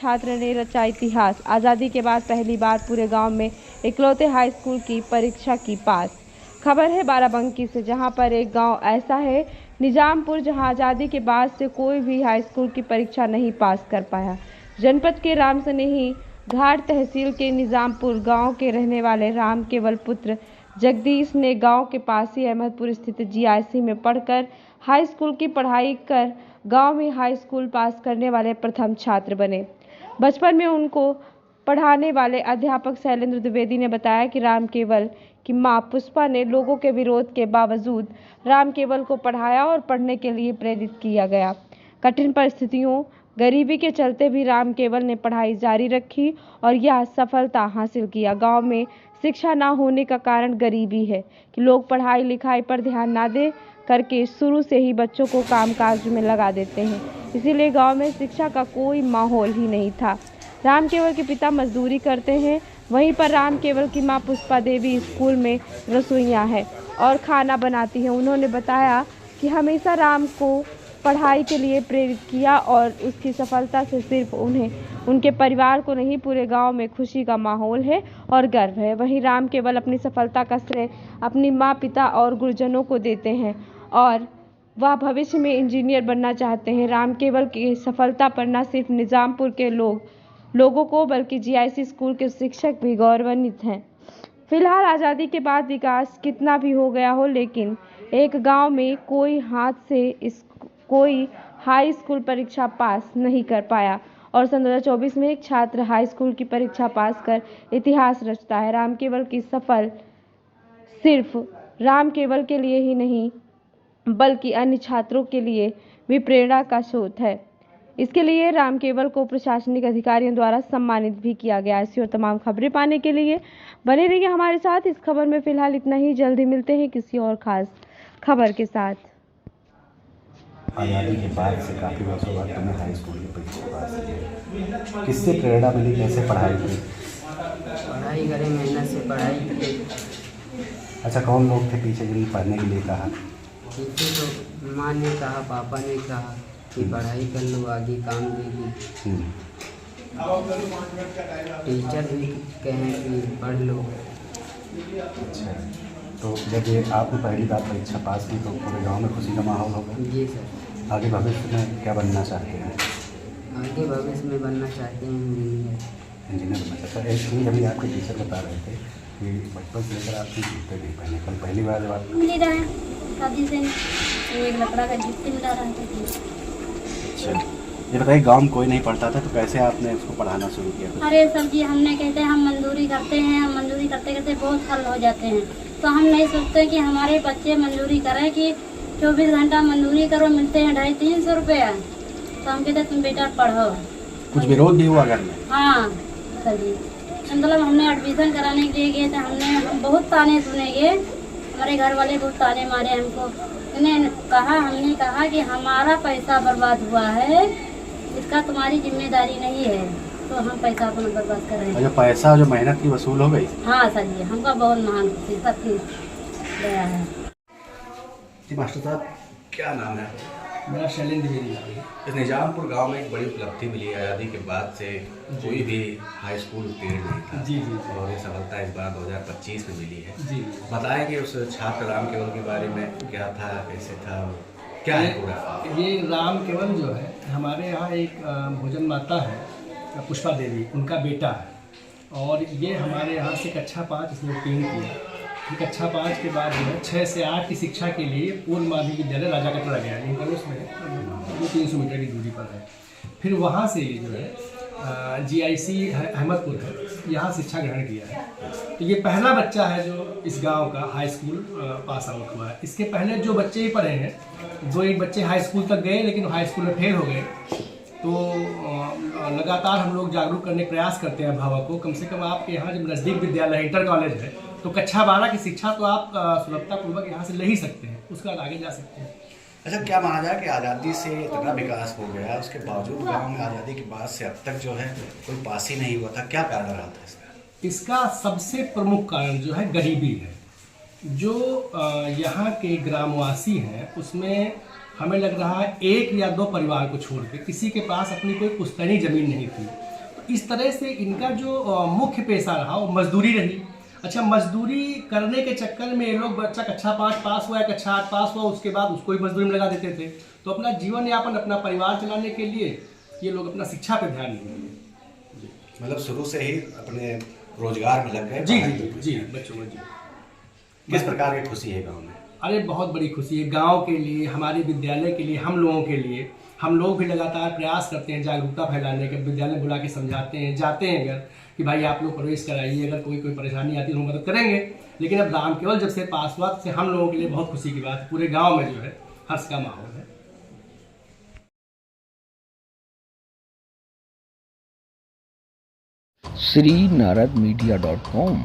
छात्र ने रचा इतिहास। आज़ादी के बाद पहली बार पूरे गांव में इकलौते हाई स्कूल की परीक्षा की पास। खबर है बाराबंकी से, जहां पर एक गांव ऐसा है निजामपुर, जहां आज़ादी के बाद से कोई भी हाई स्कूल की परीक्षा नहीं पास कर पाया। जनपद के रामसनेही घाट तहसील के निजामपुर गांव के रहने वाले राम केवल पुत्र जगदीश ने गांव के पास ही अहमदपुर स्थित जीआईसी में पढ़कर हाई स्कूल की पढ़ाई कर गांव में हाई स्कूल पास करने वाले प्रथम छात्र बने। बचपन में उनको पढ़ाने वाले अध्यापक शैलेंद्र द्विवेदी ने बताया कि राम केवल की मां पुष्पा ने लोगों के विरोध के बावजूद राम केवल को पढ़ाया और पढ़ने के लिए प्रेरित किया गया। कठिन परिस्थितियों, गरीबी के चलते भी राम केवल ने पढ़ाई जारी रखी और यह सफलता हासिल किया। गांव में शिक्षा न होने का कारण गरीबी है कि लोग पढ़ाई लिखाई पर ध्यान न दे करके शुरू से ही बच्चों को कामकाज में लगा देते हैं, इसीलिए गांव में शिक्षा का कोई माहौल ही नहीं था। राम केवल के पिता मजदूरी करते हैं, वहीं पर राम केवल की मां पुष्पा देवी स्कूल में रसोइया है और खाना बनाती है। उन्होंने बताया कि हमेशा राम को पढ़ाई के लिए प्रेरित किया और उसकी सफलता से सिर्फ उन्हें, उनके परिवार को नहीं, पूरे गांव में खुशी का माहौल है और गर्व है। वहीं राम केवल अपनी सफलता का श्रेय अपनी माँ, पिता और गुरुजनों को देते हैं और वह भविष्य में इंजीनियर बनना चाहते हैं। राम केवल की सफलता पर न सिर्फ निजामपुर के लोगों को बल्कि जीआईसी स्कूल के शिक्षक भी गौरवान्वित हैं। फिलहाल आज़ादी के बाद विकास कितना भी हो गया हो, लेकिन एक गांव में कोई कोई हाई स्कूल परीक्षा पास नहीं कर पाया और सन 2024 में एक छात्र हाई स्कूल की परीक्षा पास कर इतिहास रचता है। राम केवल की सफल सिर्फ राम केवल के लिए ही नहीं बल्कि अन्य छात्रों के लिए भी प्रेरणा का स्रोत है। इसके लिए राम केवल को प्रशासनिक अधिकारियों द्वारा सम्मानित भी किया गया। ऐसी और तमाम खबरें पाने के लिए बने रहिए हमारे साथ। इस खबर में फिलहाल इतना ही, जल्दी मिलते हैं किसी और खास खबर के साथ। आज़ादी के बाद से काफ़ी वर्षों बाद तुमने हाई स्कूल की परीक्षा पास की, किससे प्रेरणा मिली, कैसे पढ़ाई की? पढ़ाई करें, मेहनत से पढ़ाई की। अच्छा, कौन लोग थे पीछे जिन्हें पढ़ने के लिए कहा? पीछे तो माँ ने कहा, पापा ने कहा कि पढ़ाई कर लो, आगे काम देगी। टीचर भी कहें कि पढ़ लो। अच्छा, तो जब ये आपने पहली बार परीक्षा पास की तो पूरे गांव में खुशी का माहौल होगा? जी सर। आगे भविष्य में क्या बनना चाहते हैं? आगे भविष्य में बनना चाहते हैं इंजीनियर बनना चाहते हैं। इसलिए अभी आपके टीचर बता रहे थे कि बचपन से लेकर आपकी जूते नहीं पहने, कल पहली बार जब आप मिल रहा है शादी से एक लकड़ा का जूते मिला रहा है। अच्छा, ये बताइए, गांव में कोई नहीं पढ़ता था तो कैसे आपने उसको पढ़ाना शुरू किया? अरे सर जी, हमने कहते हैं हम मजदूरी करते हैं, हम मजदूरी करते करते बहुत हल हो जाते हैं, तो हम नहीं सोचते कि हमारे बच्चे मजदूरी करें कि 24 घंटा मजदूरी करो, मिलते हैं 250-300 रुपया, तो हम कहते तुम बेटा पढ़ो। कुछ विरोध भी हुआ घर में? हाँ सर जी, मतलब हमने एडमिशन कराने के लिए गए थे, हम बहुत ताने सुने गए, हमारे घर वाले बहुत ताने मारे हमको। हमने कहा कि हमारा पैसा बर्बाद हुआ है, इसका तुम्हारी जिम्मेदारी नहीं है, तो हम पैसा अपना बर्बाद कर रहे हैं। जो पैसा जो मेहनत की वसूल हो गई? हाँ सर जी, हमका बहुत महान खुशी सब चीज गया है। जी मास्टर साहब, क्या नाम है? मेरा शैलेंद्र द्विवेदी नाम है। इस निजामपुर गांव में एक बड़ी उपलब्धि मिली है, आज़ादी के बाद से कोई भी हाई स्कूल उत्तीर्ण नहीं था। जी जी। और ये सफलता इस बार 2025 में मिली है। जी। बताएं कि उस छात्र राम केवल के बारे में क्या था, कैसे था, क्या है पूरा? ये राम केवल जो है, हमारे यहाँ एक भोजन माता है पुष्पा देवी, उनका बेटा है, और ये हमारे यहाँ से कक्षा 5 इसने उत्तीर्ण किया। कक्षा 5 के बाद जो है 6 से 8 की शिक्षा के लिए पूर्व माध्यमिक विद्यालय राजा कटरा गया, इंटरनेट में 300 मीटर की दूरी पर है। फिर वहाँ से जो है जीआईसी अहमदपुर है, यहाँ शिक्षा ग्रहण किया है। तो ये पहला बच्चा है जो इस गांव का हाई स्कूल पास आउट हुआ है। इसके पहले जो बच्चे ही पढ़े हैं, 2-1 बच्चे हाई स्कूल तक गए लेकिन हाई स्कूल में फेल हो गए। तो लगातार हम लोग जागरूक करने का प्रयास करते हैं अभिभावक को। कम से कम आपके यहाँ जब नज़दीक विद्यालय इंटर कॉलेज है तो कक्षा 12 की शिक्षा तो आप सुलभतापूर्वक यहाँ से ले ही सकते हैं, उसके बाद आगे जा सकते हैं। अच्छा, क्या माना जाए कि आज़ादी से इतना विकास हो गया, उसके बावजूद गांव में आज़ादी के बाद से अब तक जो है कोई पास ही नहीं हुआ था, क्या कारण रहा था इसका? इसका सबसे प्रमुख कारण जो है गरीबी है। जो यहाँ के ग्रामवासी हैं उसमें हमें लग रहा है 1 या 2 परिवार को छोड़ के किसी के पास अपनी कोई पुश्तैनी ज़मीन नहीं थी, इस तरह से इनका जो मुख्य पेशा रहा वो मजदूरी रही। अच्छा, मजदूरी करने के चक्कर में ये लोग, बच्चा कक्षा 5 पास हुआ या कक्षा 8 पास हुआ, उसके बाद उसको ही मजदूरी में लगा देते थे। तो अपना जीवन यापन, अपना परिवार चलाने के लिए ये लोग अपना शिक्षा पे ध्यान नहीं देते। मतलब शुरू से ही अपने रोजगार में लग गए। जी जी जी जी बच्चों में। जी, किस प्रकार की खुशी है गाँव में? अरे बहुत बड़ी खुशी है गांव के लिए, हमारे विद्यालय के लिए, हम लोगों के लिए। हम लोग भी लगातार प्रयास करते हैं जागरूकता फैलाने के, विद्यालय बुला के समझाते हैं, जाते हैं घर कि भाई आप लोग प्रवेश कराइए, अगर कोई परेशानी आती है तो मदद करेंगे। लेकिन अब राम केवल जब से पास हुआ तो हम लोगों के लिए बहुत खुशी की बात है, पूरे गाँव में जो है हर्ष का माहौल है। श्रीनारदमीडिया.com